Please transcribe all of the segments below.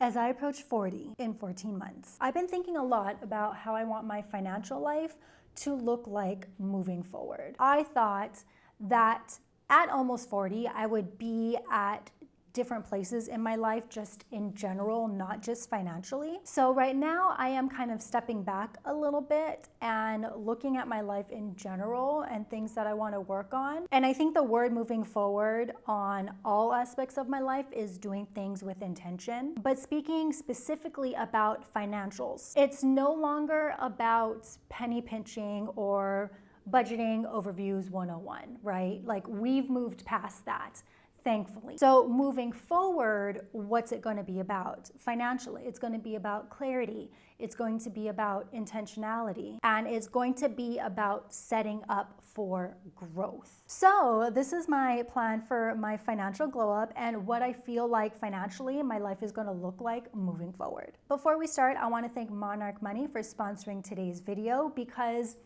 As I approach 40 in 14 months, I've been thinking a lot about how I want my financial life to look like moving forward. I thought that at almost 40, I would be at different places in my life just in general, not just financially. So right now I am kind of stepping back a little bit and looking at my life in general and things that I want to work on. And I think the word moving forward on all aspects of my life is doing things with intention. But speaking specifically about financials, it's no longer about penny pinching or budgeting overviews 101, right? Like we've moved past that, thankfully. So moving forward, what's it going to be about? Financially, it's going to be about clarity. It's going to be about intentionality, and it's going to be about setting up for growth. So this is my plan for my financial glow up and what I feel like financially my life is going to look like moving forward. Before we start, I want to thank Monarch Money for sponsoring today's video, because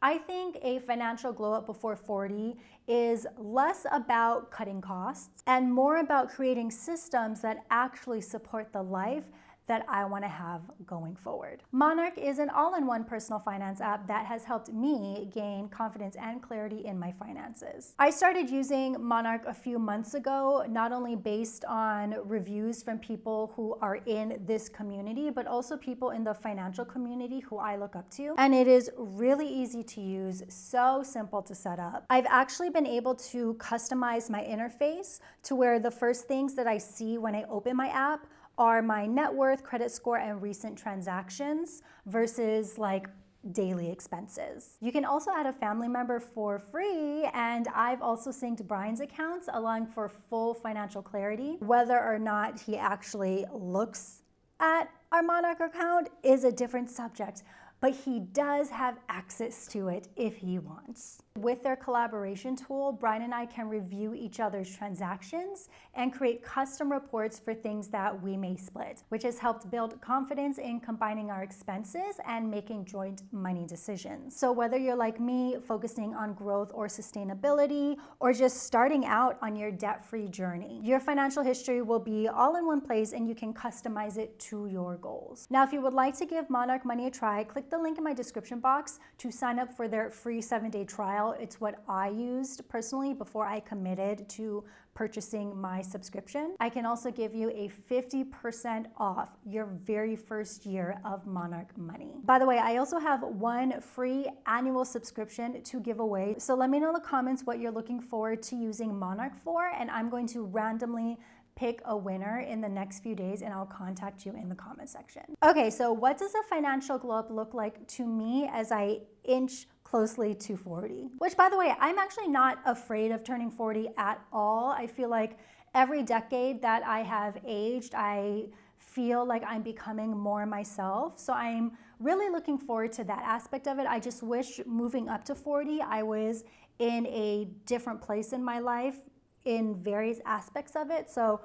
I think a financial glow up before 40 is less about cutting costs and more about creating systems that actually support the life that I want to have going forward. Monarch is an all-in-one personal finance app that has helped me gain confidence and clarity in my finances. I started using Monarch a few months ago, not only based on reviews from people who are in this community, but also people in the financial community who I look up to. And it is really easy to use, so simple to set up. I've actually been able to customize my interface to where the first things that I see when I open my app are my net worth, credit score, and recent transactions versus like daily expenses. You can also add a family member for free, and I've also synced Brian's accounts allowing for full financial clarity. Whether or not he actually looks at our Monarch account is a different subject, but he does have access to it if he wants. With their collaboration tool, Brian and I can review each other's transactions and create custom reports for things that we may split, which has helped build confidence in combining our expenses and making joint money decisions. So whether you're like me, focusing on growth or sustainability, or just starting out on your debt-free journey, your financial history will be all in one place and you can customize it to your goals. Now, if you would like to give Monarch Money a try, click the link in my description box to sign up for their free 7-day trial. It's what I used personally before I committed to purchasing my subscription. I can also give you a 50% off your very first year of Monarch Money. By the way, I also have one free annual subscription to give away. So let me know in the comments what you're looking forward to using Monarch for, and I'm going to randomly pick a winner in the next few days, and I'll contact you in the comment section. Okay, so what does a financial glow up look like to me as I inch closely to 40? Which, by the way, I'm actually not afraid of turning 40 at all. I feel like every decade that I have aged, I feel like I'm becoming more myself. So I'm really looking forward to that aspect of it. I just wish moving up to 40, I was in a different place in my life in various aspects of it. So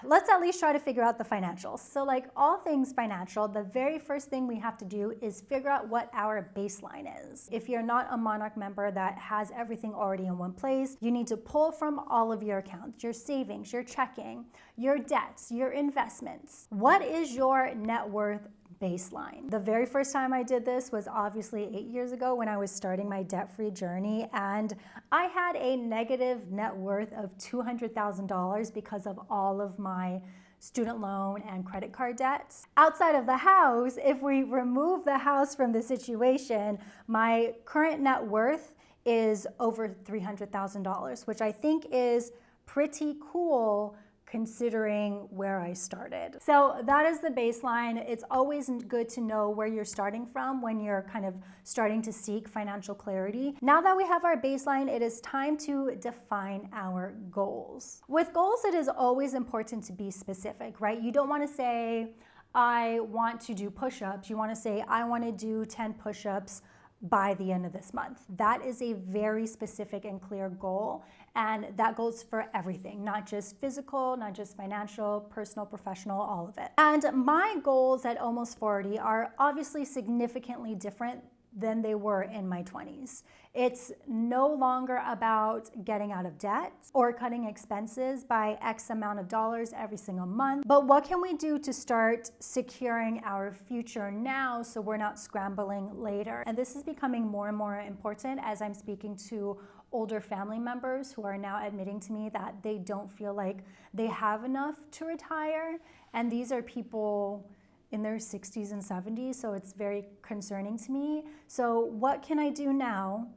let's at least try to figure out the financials. So like all things financial, the very first thing we have to do is figure out what our baseline is. If you're not a Monarch member that has everything already in one place, you need to pull from all of your accounts, your savings, your checking, your debts, your investments. What is your net worth baseline? The very first time I did this was obviously 8 years ago when I was starting my debt-free journey, and I had a negative net worth of $200,000 because of all of my student loan and credit card debts. Outside of the house, if we remove the house from the situation, my current net worth is over $300,000, which I think is pretty cool considering where I started. So that is the baseline. It's always good to know where you're starting from when you're kind of starting to seek financial clarity. Now that we have our baseline, it is time to define our goals. With goals, it is always important to be specific, right? You don't want to say, I want to do push-ups. You want to say, I want to do 10 push-ups by the end of this month. That is a very specific and clear goal, and that goes for everything, not just physical, not just financial, personal, professional, all of it. And my goals at almost 40 are obviously significantly different than they were in my 20s. It's no longer about getting out of debt or cutting expenses by X amount of dollars every single month, but what can we do to start securing our future now so we're not scrambling later? And this is becoming more and more important as I'm speaking to older family members who are now admitting to me that they don't feel like they have enough to retire. And these are people in their 60s and 70s, so it's very concerning to me. So what can I do now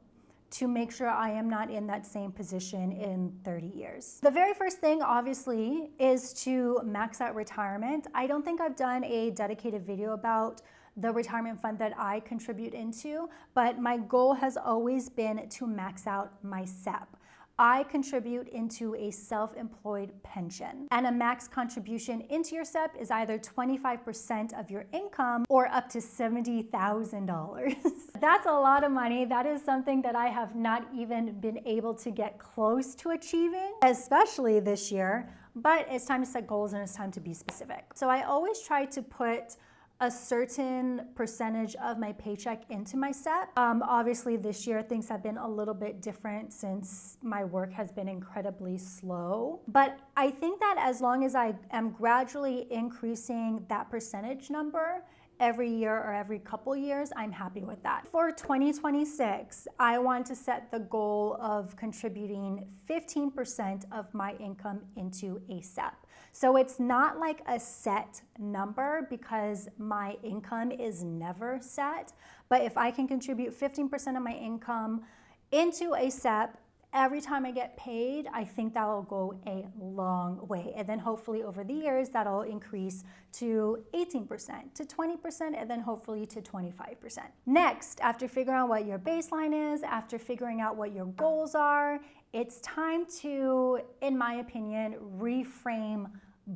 to make sure I am not in that same position in 30 years? The very first thing, obviously, is to max out retirement. I don't think I've done a dedicated video about the retirement fund that I contribute into, but my goal has always been to max out my SEP. I contribute into a self-employed pension, and a max contribution into your SEP is either 25% of your income or up to $70,000. That's a lot of money. That is something that I have not even been able to get close to achieving, especially this year, but it's time to set goals and it's time to be specific. So I always try to put a certain percentage of my paycheck into my SEP. Obviously this year things have been a little bit different since my work has been incredibly slow. But I think that as long as I am gradually increasing that percentage number every year or every couple years, I'm happy with that. For 2026, I want to set the goal of contributing 15% of my income into a SEP. So it's not like a set number because my income is never set, but if I can contribute 15% of my income into a SEP every time I get paid, I think that will go a long way. And then hopefully over the years, that'll increase to 18%, to 20%, and then hopefully to 25%. Next, after figuring out what your baseline is, after figuring out what your goals are, it's time to, in my opinion, reframe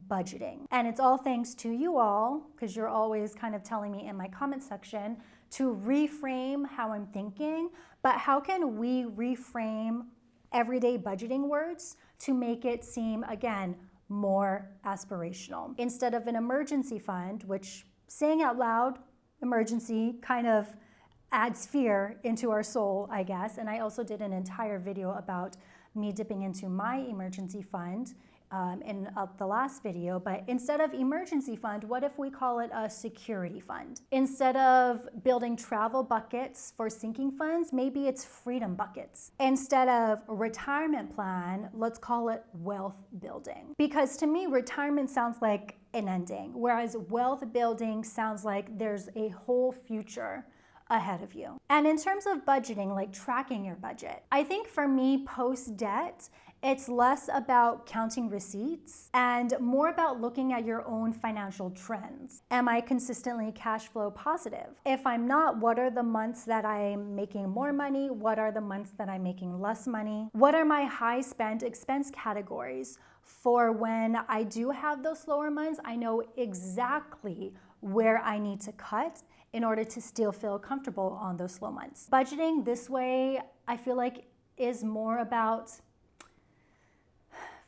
budgeting. And it's all thanks to you all, because you're always kind of telling me in my comment section to reframe how I'm thinking. But how can we reframe everyday budgeting words to make it seem, again, more aspirational? Instead of an emergency fund, which saying out loud, emergency, kind of adds fear into our soul, I guess. And I also did an entire video about me dipping into my emergency fund in the last video, but instead of emergency fund, what if we call it a security fund? Instead of building travel buckets for sinking funds, maybe it's freedom buckets. Instead of retirement plan, let's call it wealth building. Because to me, retirement sounds like an ending, whereas wealth building sounds like there's a whole future ahead of you. And in terms of budgeting, like tracking your budget, I think for me, post-debt, it's less about counting receipts and more about looking at your own financial trends. Am I consistently cash flow positive? If I'm not, what are the months that I'm making more money? What are the months that I'm making less money? What are my high spend expense categories for when I do have those slower months? I know exactly where I need to cut in order to still feel comfortable on those slow months. Budgeting this way, I feel like, is more about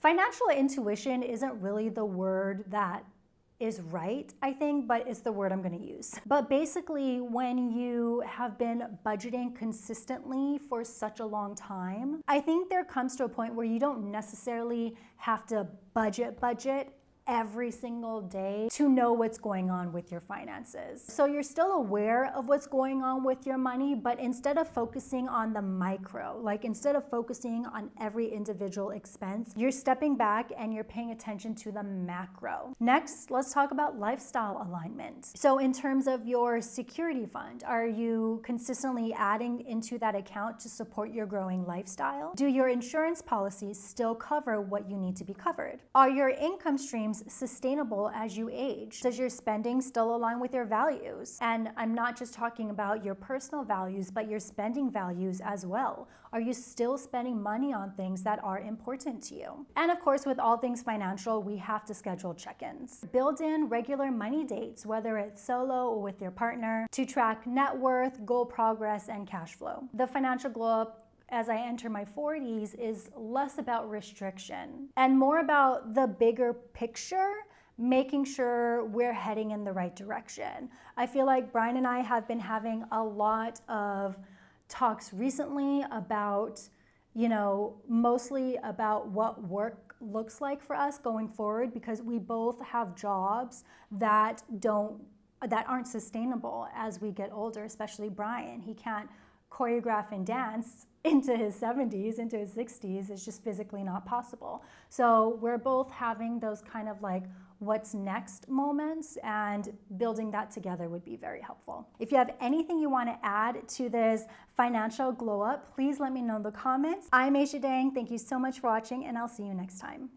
financial intuition. Isn't really the word that is right, I think, but it's the word I'm going to use. But basically, when you have been budgeting consistently for such a long time, I think there comes to a point where you don't necessarily have to budget every single day to know what's going on with your finances. So you're still aware of what's going on with your money, but instead of focusing on the micro, like instead of focusing on every individual expense, you're stepping back and you're paying attention to the macro. Next, let's talk about lifestyle alignment. So in terms of your security fund, are you consistently adding into that account to support your growing lifestyle? Do your insurance policies still cover what you need to be covered? Are your income streams sustainable as you age? Does your spending still align with your values? And I'm not just talking about your personal values, but your spending values as well. Are you still spending money on things that are important to you? And of course, with all things financial, we have to schedule check-ins. Build in regular money dates, whether it's solo or with your partner, to track net worth, goal progress, and cash flow. The financial glow up as I enter my 40s is less about restriction and more about the bigger picture, making sure we're heading in the right direction. I feel like Brian and I have been having a lot of talks recently about, mostly about what work looks like for us going forward, because we both have jobs that aren't sustainable as we get older, especially Brian. He can't choreograph and dance into his 70s, into his 60s. It's just physically not possible. So we're both having those kind of like what's next moments, and building that together would be very helpful. If you have anything you want to add to this financial glow up, please let me know in the comments. I'm ajadang. Thank you so much for watching, and I'll see you next time.